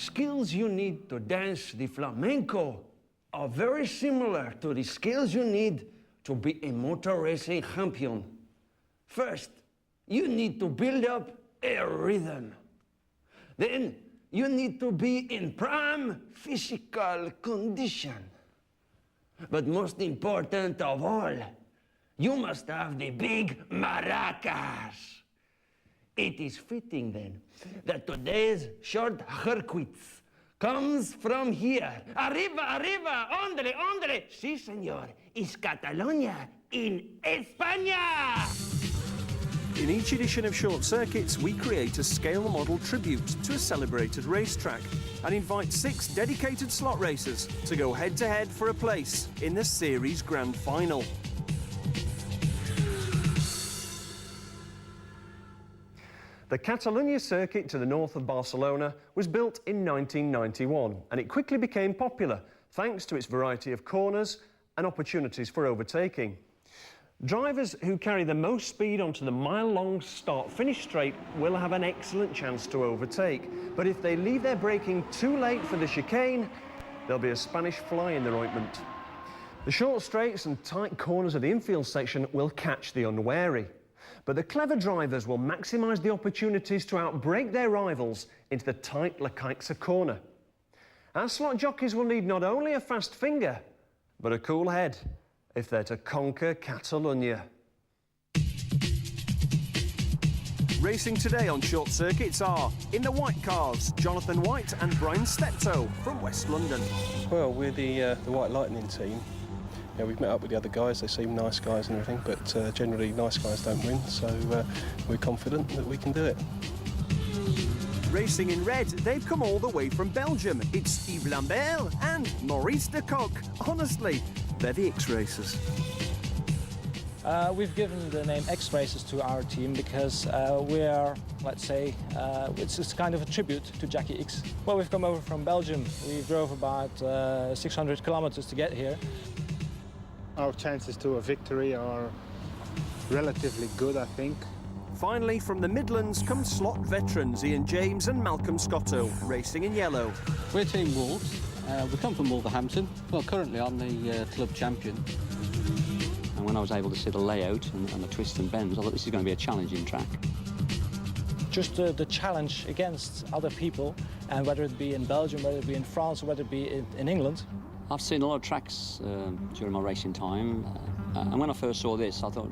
skills you need to dance the flamenco are very similar to the skills you need to be a motor racing champion. First, you need to build up a rhythm. Then, you need to be in prime physical condition. But most important of all, you must have the big maracas. It is fitting then that today's short circuit comes from here. Arriba, arriba, ondre, ondre. Sí, señor, is Catalonia in España. In each edition of Short Circuits, we create a scale model tribute to a celebrated racetrack and invite 6 dedicated slot racers to go head-to-head for a place in the series grand final. The Catalunya circuit to the north of Barcelona was built in 1991, and it quickly became popular thanks to its variety of corners and opportunities for overtaking. Drivers who carry the most speed onto the mile-long start-finish straight will have an excellent chance to overtake, but if they leave their braking too late for the chicane, there'll be a Spanish fly in their ointment. The short straights and tight corners of the infield section will catch the unwary, but the clever drivers will maximise the opportunities to outbrake their rivals into the tight La Caixa corner. Our slot jockeys will need not only a fast finger, but a cool head if they're to conquer Catalunya. Racing today on Short Circuits are, in the white cars, Jonathan White and Brian Steptoe from West London. Well, we're the White Lightning team. Yeah, we've met up with the other guys, they seem nice guys and everything, but generally nice guys don't win, so we're confident that we can do it. Racing in red, they've come all the way from Belgium. It's Yves Lambert and Maurice de Kock. Honestly, they're the X-Racers. We've given the name X-Racers to our team because we are, let's say, it's kind of a tribute to Jackie X. Well, we've come over from Belgium. We drove about 600 kilometers to get here. Our chances to a victory are relatively good, I think. Finally, from the Midlands come slot veterans Ian James and Malcolm Scotto, racing in yellow. We're Team Wolves. We come from Wolverhampton. Well, currently I'm the club champion. And when I was able to see the layout and the twists and bends, I thought this is going to be a challenging track. Just the challenge against other people, and whether it be in Belgium, whether it be in France, or whether it be in England. I've seen a lot of tracks during my racing time, and when I first saw this, I thought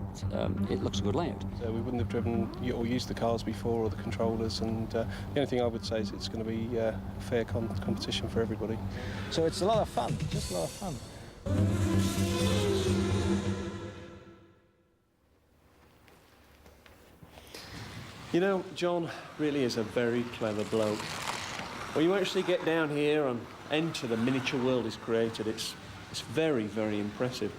it looks a good layout. We wouldn't have driven or used the cars before or the controllers, and the only thing I would say is it's going to be a fair competition for everybody. So it's a lot of fun, just a lot of fun. You know, John really is a very clever bloke. When you actually get down here and enter the miniature world he's created, it's very, very impressive.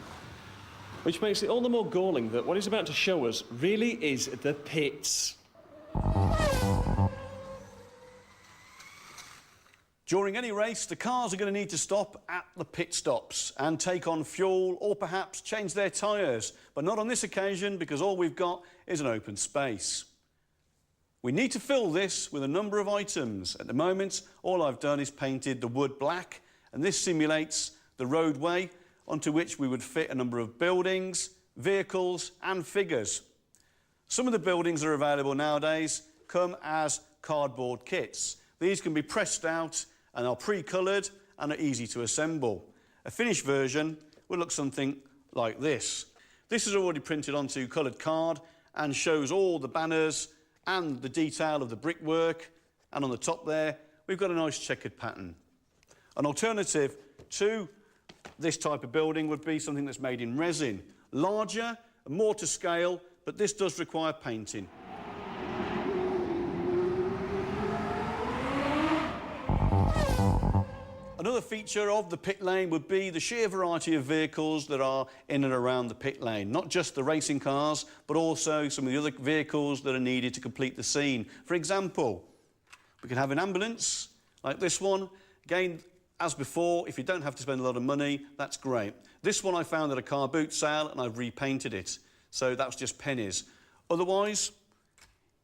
Which makes it all the more galling that what he's about to show us really is the pits. During any race, the cars are going to need to stop at the pit stops and take on fuel or perhaps change their tyres, but not on this occasion because all we've got is an open space. We need to fill this with a number of items. At the moment, all I've done is painted the wood black, and this simulates the roadway onto which we would fit a number of buildings, vehicles and figures. Some of the buildings that are available nowadays come as cardboard kits. These can be pressed out and are pre-coloured and are easy to assemble. A finished version would look something like this. This is already printed onto coloured card and shows all the banners and the detail of the brickwork, and on the top there we've got a nice checkered pattern. An alternative to this type of building would be something that's made in resin. Larger, more to scale, but this does require painting. Another feature of the pit lane would be the sheer variety of vehicles that are in and around the pit lane. Not just the racing cars, but also some of the other vehicles that are needed to complete the scene. For example, we can have an ambulance, like this one. Again, as before, if you don't have to spend a lot of money, that's great. This one I found at a car boot sale and I've repainted it. So that's just pennies. Otherwise,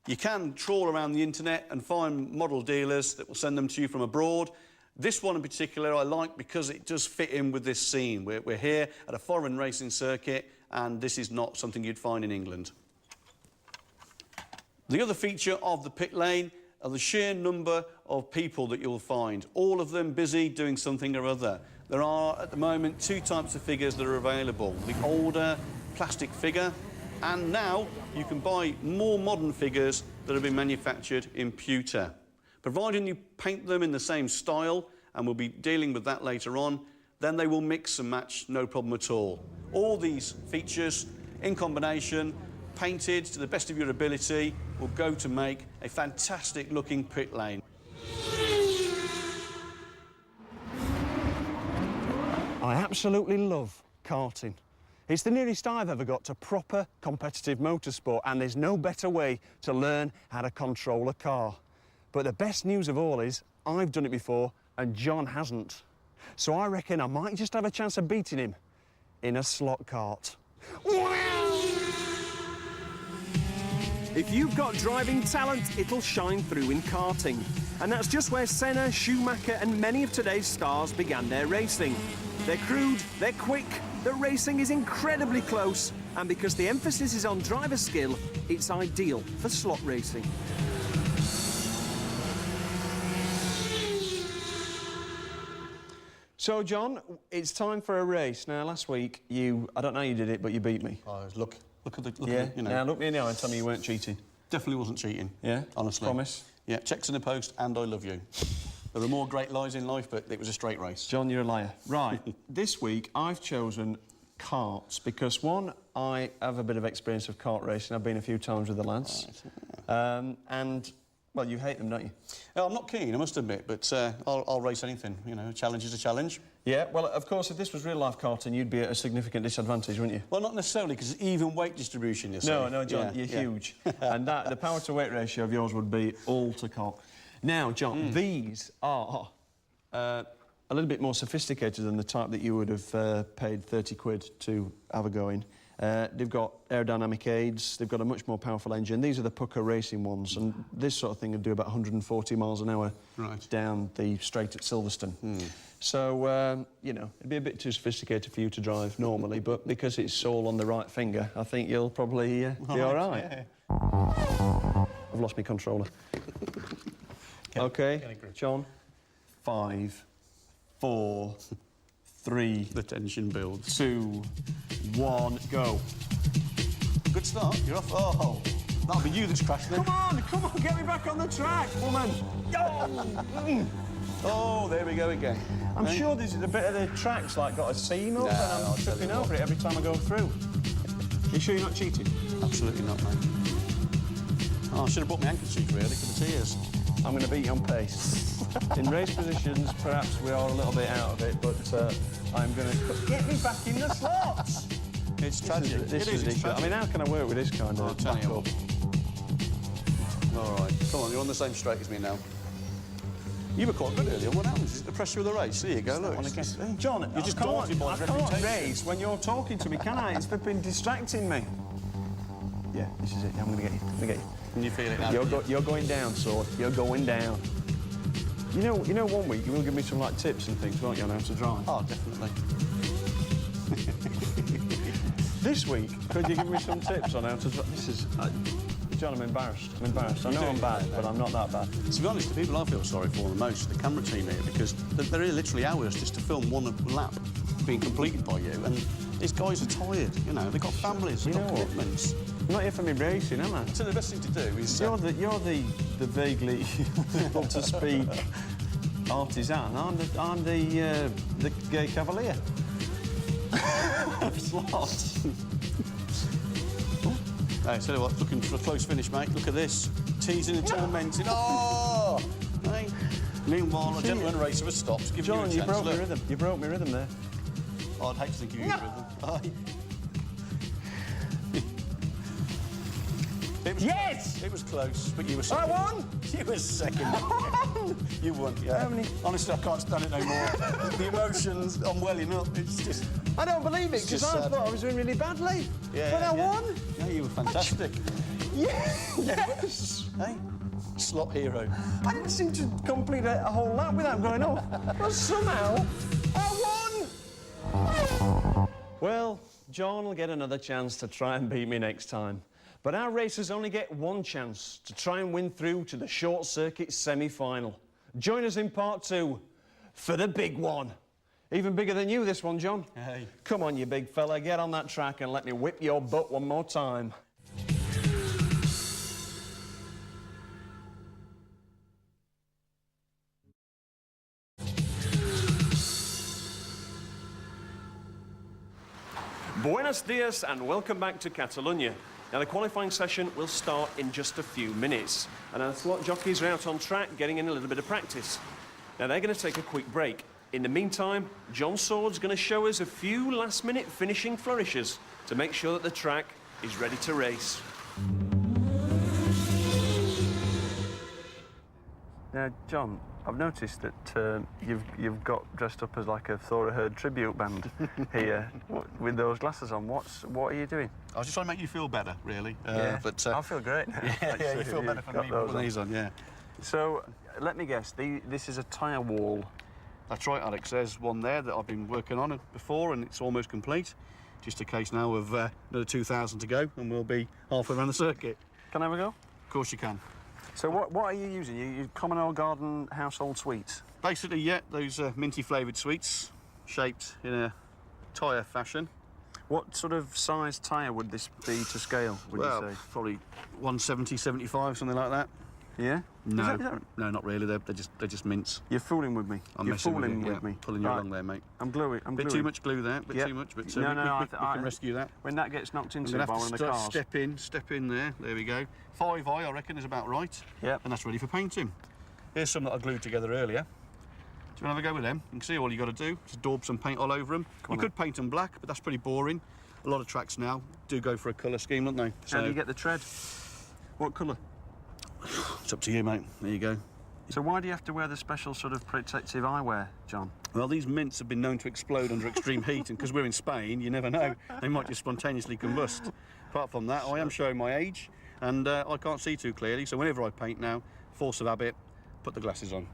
You can trawl around the internet and find model dealers that will send them to you from abroad. This one in particular I like because it does fit in with this scene. We're here at a foreign racing circuit, and this is not something you'd find in England. The other feature of the pit lane are the sheer number of people that you'll find, all of them busy doing something or other. There are, at the moment, 2 types of figures that are available. The older plastic figure, and now you can buy more modern figures that have been manufactured in pewter. Providing you paint them in the same style, and we'll be dealing with that later on, then they will mix and match, no problem at all. All these features, in combination, painted to the best of your ability, will go to make a fantastic looking pit lane. I absolutely love karting. It's the nearest I've ever got to proper competitive motorsport, and there's no better way to learn how to control a car. But the best news of all is I've done it before and John hasn't. So I reckon I might just have a chance of beating him in a slot cart. If you've got driving talent, it'll shine through in karting. And that's just where Senna, Schumacher and many of today's stars began their racing. They're crude, they're quick, the racing is incredibly close, and because the emphasis is on driver skill, it's ideal for slot racing. So, John, it's time for a race. Now, last week, I don't know how you did it, but you beat me. Oh, look at the, you know. Now, look me in the eye and tell me you weren't cheating. Definitely wasn't cheating. Yeah? Honestly. Promise? Yeah, checks in the post and I love you. There are more great lies in life, but it was a straight race. John, you're a liar. Right, this week I've chosen karts because, one, I have a bit of experience of kart racing. I've been a few times with the lads. Right. And, well, you hate them, don't you? I'm not keen, I must admit, but I'll race anything. You know, a challenge is a challenge. Yeah, well, of course, if this was real-life karting, you'd be at a significant disadvantage, wouldn't you? Well, not necessarily, because it's even weight distribution, you see. No, John, you're huge. And the power-to-weight ratio of yours would be all to cock. Now, John, these are a little bit more sophisticated than the type that you would have paid 30 quid to have a go in. They've got aerodynamic aids, they've got a much more powerful engine. These are the Pucker racing ones, and this sort of thing would do about 140 miles an hour down the straight at Silverstone. So, you know, it'd be a bit too sophisticated for you to drive normally, but because it's all on the right finger, I think you'll probably be all right. Yeah. I've lost my controller. OK, John. 5, 4, 3... The tension builds. 2, 1, go. Good start, you're off. Oh, that'll be you that's crashed then. Come on, get me back on the track, woman. Oh, there we go again. I'm sure there's a bit of the track's like got a seam up and I'm tripping over it every time I go through. You sure you're not cheating? Absolutely not, mate. Oh, I should have brought my handkerchief, really, for the tears. I'm going to beat you on pace. In race positions, perhaps we are a little bit out of it, but I'm going to... Get me back in the slots! It's tragic. This is ridiculous. I mean, how can I work with this kind of... I'll tell you what. All right, come on, you're on the same straight as me now. You were quite good earlier. What happens? Is it the pressure of the race? There you go, look. John, you're just daunted by I can't race when you're talking to me, can I? It's been distracting me. Yeah, this is it. I'm going to get you. I'm going to get you. Can you feel it now? You're going down, Sword. You're going down. You know, one week you will give me some like tips and things, won't you, on how to drive? Oh, definitely. This week, could you give me some tips on how to drive? This is... John, I'm embarrassed. I know I'm bad, but I'm not that bad. To be honest, the people I feel sorry for the most are the camera team here, because they're here literally hours just to film one lap being completed by you, and these guys are tired, you know, they've got families, they've got commitments. I'm not here for me racing, am I? So the best thing to do is... You're the vaguely able to speak artisan. I'm the gay cavalier. Slots. Hey, tell you what, looking for a close finish, mate. Look at this. Teasing and tormenting. Oh! Hey. Meanwhile, a gentleman racer has stopped. Give John, you a chance. You broke my rhythm. You broke my rhythm there. Oh, I'd hate to think of you rhythm. It was close, but you were second. I won! You were second. You won, yeah. How many? Honestly, I can't stand it no more. The emotions, I'm welling up. It's just... I don't believe it, because I thought I was doing really badly. Yeah, but I won. Yeah, you were fantastic. Yes! Hey, slot hero. I didn't seem to complete a whole lap without going off, but somehow I won! Well, John will get another chance to try and beat me next time. But our racers only get one chance to try and win through to the short circuit semi-final. Join us in part 2 for the big one. Even bigger than you, this one, John. Hey. Come on, you big fella, get on that track and let me whip your butt one more time. Buenos dias and welcome back to Catalonia. Now, the qualifying session will start in just a few minutes, and our slot jockeys are out on track getting in a little bit of practice. Now, they're going to take a quick break. In the meantime, John Sword's going to show us a few last-minute finishing flourishes to make sure that the track is ready to race. Now, John, I've noticed that you've got dressed up as like a Thora Heard tribute band here with those glasses on. What are you doing? I was just trying to make you feel better, really. Yeah, but I feel great. yeah, you feel better for me with these on, yeah. So, let me guess, this is a tyre wall. That's right, Alex. There's one there that I've been working on before, and it's almost complete. Just a case now of another 2,000 to go, and we'll be halfway around the circuit. Can I have a go? Of course you can. So what are you using? You common old garden household sweets? Basically, yeah, those minty flavoured sweets, shaped in a tyre fashion. What sort of size tyre would this be to scale, would you say? Probably 170, 75, something like that. Yeah? No, Is that... no, not really. They're just mints. You're fooling with me. I'm You're messing fooling with you, pulling you along there, mate. I'm gluing. Bit too much glue there. Bit too much, but no, we can rescue that. When that gets knocked into I'm by gonna one have of to the cars. step in there. There we go. 5i, I reckon, is about right. Yep. And that's ready for painting. Here's some that I glued together earlier. Do you want to have a go with them? You can see all you got to do is daub some paint all over them. You could paint them black, but that's pretty boring. A lot of tracks now do go for a colour scheme, don't they? How do you get the tread? What colour? It's up to you, mate. There you go. So why do you have to wear the special sort of protective eyewear, John? Well, these mints have been known to explode under extreme heat, and because we're in Spain, you never know. They might just spontaneously combust. Apart from that, I am showing my age, and I can't see too clearly, so whenever I paint now, force of habit, put the glasses on.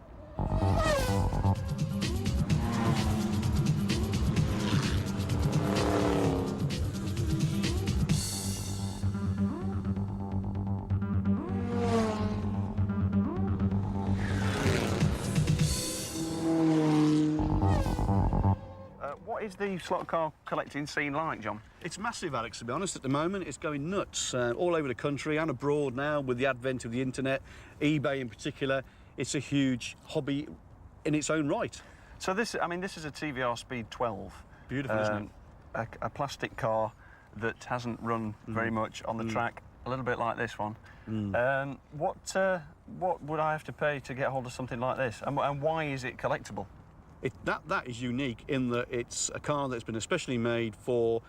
What is the slot car collecting scene like, John? It's massive, Alex, to be honest. At the moment, it's going nuts all over the country and abroad now with the advent of the internet, eBay in particular. It's a huge hobby in its own right. So this is a TVR Speed 12. Beautiful, isn't it? A plastic car that hasn't run very much on the track, a little bit like this one. What would I have to pay to get hold of something like this? And why is it collectible? That is unique in that it's a car that's been especially made for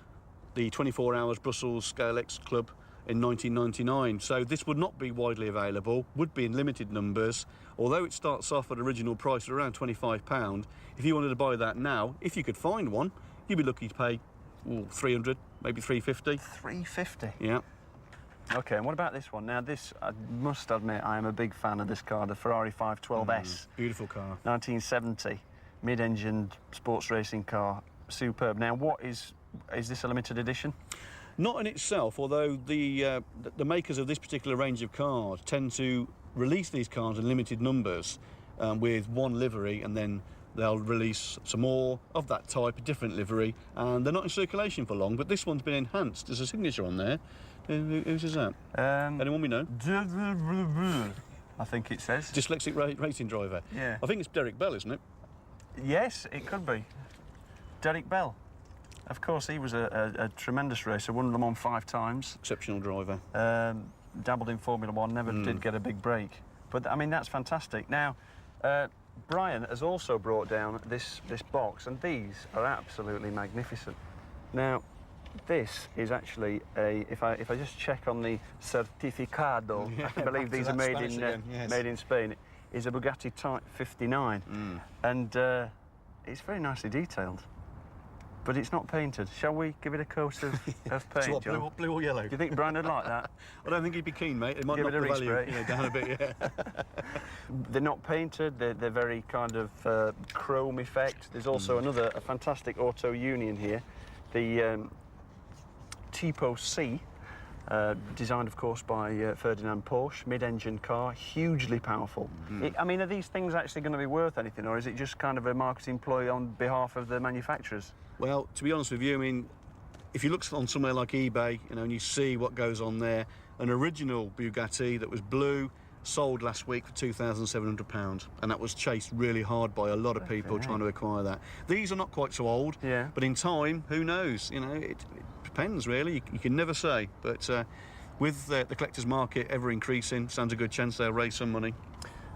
the 24 Hours Brussels Scale X Club in 1999. So this would not be widely available, would be in limited numbers. Although it starts off at original price at around £25, if you wanted to buy that now, if you could find one, you'd be lucky to pay 300, maybe 350. 350? Yeah. OK, and what about this one? Now, this, I must admit, I am a big fan of this car, the Ferrari 512S. Beautiful car. 1970. Mid-engined sports racing car, superb. Now, is this a limited edition? Not in itself, although the makers of this particular range of cars tend to release these cars in limited numbers with one livery, and then they'll release some more of that type, a different livery, and they're not in circulation for long. But this one's been enhanced. There's a signature on there. Whose is that? Anyone we know? I think it says. Dyslexic racing driver. Yeah. I think it's Derek Bell, isn't it? Yes, it could be. Derek Bell. Of course, he was a tremendous racer, won Le Mans 5 times. Exceptional driver. Dabbled in Formula 1, never did get a big break. But, I mean, that's fantastic. Now, Brian has also brought down this box, and these are absolutely magnificent. Now, this is actually if I just check on the certificado, I believe these are made in Spain, is a Bugatti Type 59. And it's very nicely detailed. But it's not painted. Shall we give it a coat of paint, So what, John? blue or yellow? Do you think Brian would like that? I don't think he'd be keen, mate. It might Give knock it a the value respray. down a bit, yeah. They're not painted. They're very kind of chrome effect. There's also a fantastic auto union here, the Tipo C. Designed, of course, by Ferdinand Porsche, mid-engine car, hugely powerful. I mean, are these things actually going to be worth anything, or is it just kind of a marketing ploy on behalf of the manufacturers? Well, to be honest with you, I mean, if you look on somewhere like eBay, you know, and you see what goes on there, an original Bugatti that was blue sold last week for £2,700, and that was chased really hard by a lot of people trying to acquire that. These are not quite so old, but in time, who knows? You know, it depends, really. You can never say. But with the collector's market ever increasing, stands a good chance they'll raise some money.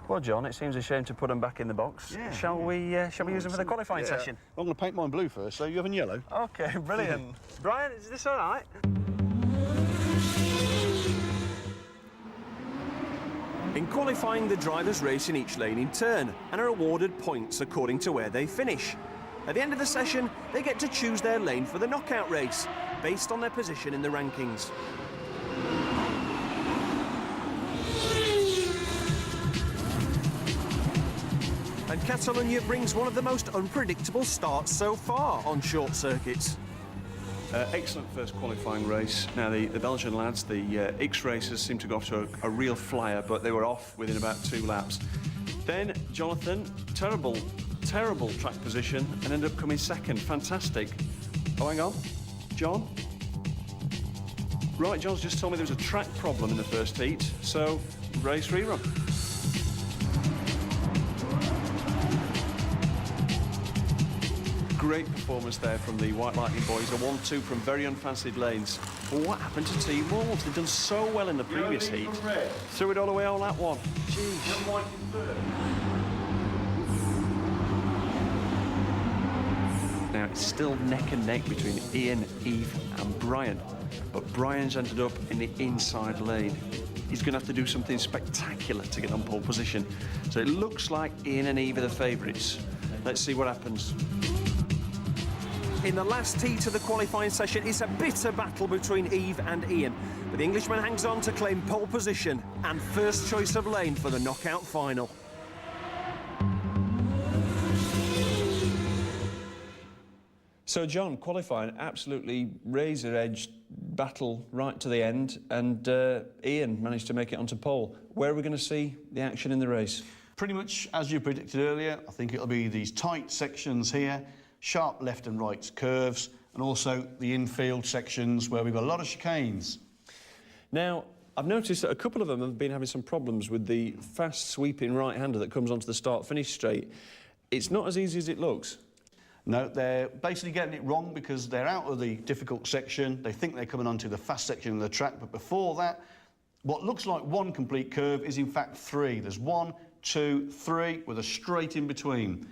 Well, John, it seems a shame to put them back in the box. Shall we use them for the qualifying session? I'm going to paint mine blue first, so you have in yellow. OK, brilliant. Brian, is this all right? In qualifying, the drivers race in each lane in turn and are awarded points according to where they finish. At the end of the session, they get to choose their lane for the knockout race, based on their position in the rankings. And Catalonia brings one of the most unpredictable starts so far on short circuits. Excellent first qualifying race. Now, the Belgian lads, the X-racers, seemed to go off to a real flyer, but they were off within about 2 laps. Then Jonathan, terrible track position, and ended up coming second. Fantastic. Oh, hang on. John? Right, John's just told me there was a track problem in the first heat, so race rerun. Great performance there from the White Lightning boys, a 1-2 from very unfancied lanes. Well, what happened to Team Wolves? They'd done so well in the previous heat. Threw it all away on that one. Jeez. Now, it's still neck and neck between Ian, Eve and Brian, but Brian's ended up in the inside lane. He's going to have to do something spectacular to get on pole position. So it looks like Ian and Eve are the favourites. Let's see what happens. In the last heat of the qualifying session, it's a bitter battle between Eve and Ian, but the Englishman hangs on to claim pole position and first choice of lane for the knockout final. So, John, qualifying, absolutely razor-edged battle right to the end, and Ian managed to make it onto pole. Where are we going to see the action in the race? Pretty much as you predicted earlier. I think it'll be these tight sections here, sharp left and right curves, and also the infield sections where we've got a lot of chicanes. Now, I've noticed that a couple of them have been having some problems with the fast sweeping right-hander that comes onto the start-finish straight. It's not as easy as it looks. No, they're basically getting it wrong because they're out of the difficult section. They think they're coming onto the fast section of the track, but before that, what looks like one complete curve is in fact 3. There's 1, 2, 3 with a straight in between.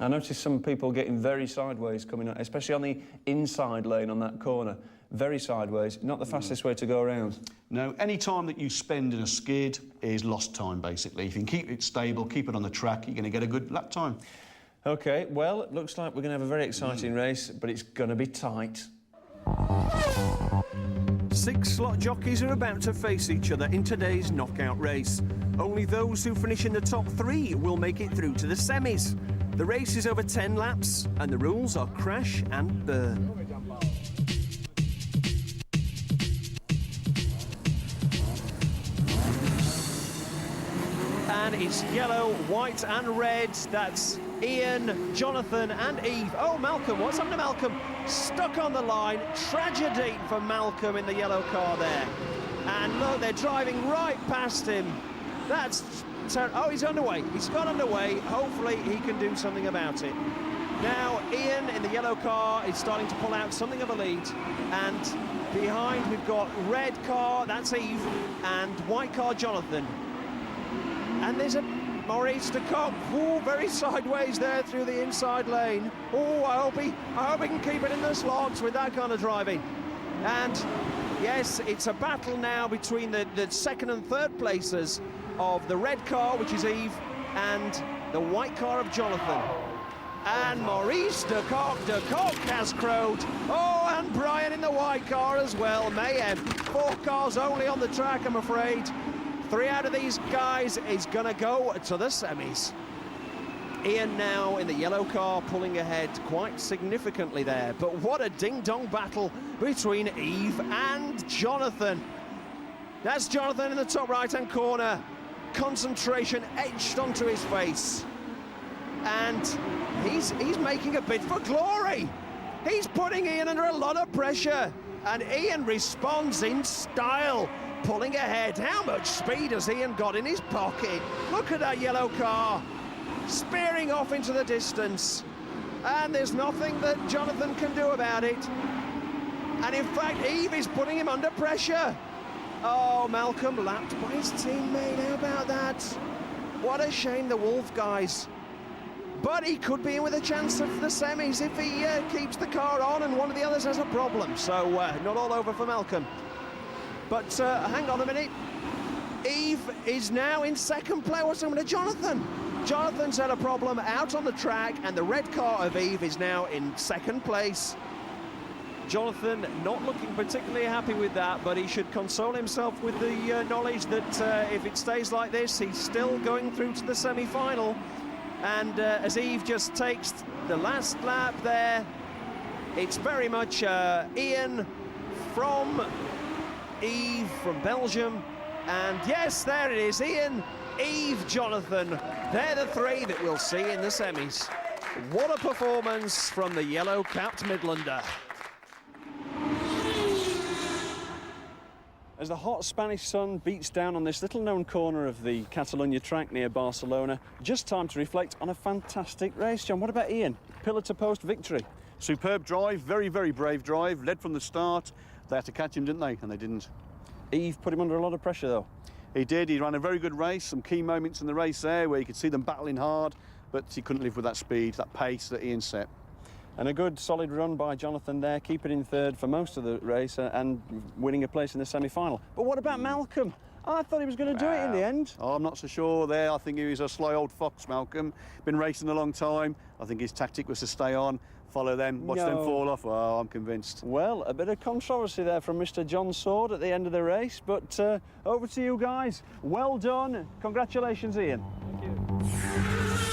I noticed some people getting very sideways coming out, especially on the inside lane on that corner. Very sideways, not the fastest way to go around. No, any time that you spend in a skid is lost time, basically. If you can keep it stable, keep it on the track, you're going to get a good lap time. OK, well, it looks like we're going to have a very exciting race, but it's going to be tight. 6 slot jockeys are about to face each other in today's knockout race. Only those who finish in the top 3 will make it through to the semis. The race is over 10 laps, and the rules are crash and burn. And it's yellow, white and red. That's Ian, Jonathan and Eve. Oh, Malcolm, what's happened to Malcolm? Stuck on the line. Tragedy for Malcolm in the yellow car there. And look, they're driving right past him. That's oh, he's underway. He's got underway. Hopefully he can do something about it. Now, Ian in the yellow car is starting to pull out something of a lead. And behind we've got red car, that's Eve, and white car, Jonathan. And there's a Maurice de Kock, very sideways there through the inside lane. Oh, I hope he can keep it in the slots with that kind of driving. And yes, it's a battle now between the second and third places of the red car, which is Eve, and the white car of Jonathan. And Maurice de Kock has crowed. Oh, and Brian in the white car as well. Mayhem. 4 cars only on the track, I'm afraid. 3 out of these guys is going to go to the semis. Ian now in the yellow car pulling ahead quite significantly there. But what a ding-dong battle between Yves and Jonathan. That's Jonathan in the top right-hand corner. Concentration etched onto his face. And he's making a bid for glory. He's putting Ian under a lot of pressure. And Ian responds in style, pulling ahead. How much speed has Ian got in his pocket? Look at that yellow car, spearing off into the distance. And there's nothing that Jonathan can do about it. And in fact, Yves is putting him under pressure. Oh, Malcolm lapped by his teammate. How about that? What a shame, the Wolf guys. But he could be in with a chance of the semis if he keeps the car on and one of the others has a problem. So not all over for Malcolm. But hang on a minute. Yves is now in second place. What's happened to Jonathan? Jonathan's had a problem out on the track, and the red car of Yves is now in second place. Jonathan not looking particularly happy with that, but he should console himself with the knowledge that if it stays like this, he's still going through to the semi-final. And as Yves just takes the last lap there, it's very much Ian from Yves from Belgium. And yes, there it is, Ian, Yves, Jonathan. They're the 3 that we'll see in the semis. What a performance from the yellow-capped Midlander. As the hot Spanish sun beats down on this little-known corner of the Catalunya track near Barcelona, just time to reflect on a fantastic race. John, what about Ian? Pillar-to-post victory. Superb drive, very, very brave drive, led from the start. They had to catch him, didn't they? And they didn't. Yves put him under a lot of pressure, though. He did. He ran a very good race, some key moments in the race there where you could see them battling hard, but he couldn't live with that speed, that pace that Ian set. And a good solid run by Jonathan there, keeping in third for most of the race and winning a place in the semi-final. But what about Malcolm? I thought he was going to do it in the end. Oh, I'm not so sure there. I think he was a sly old fox, Malcolm. Been racing a long time. I think his tactic was to stay on, follow them, watch them fall off. Oh, I'm convinced. Well, a bit of controversy there from Mr. John Sword at the end of the race, but over to you guys. Well done. Congratulations, Ian. Thank you.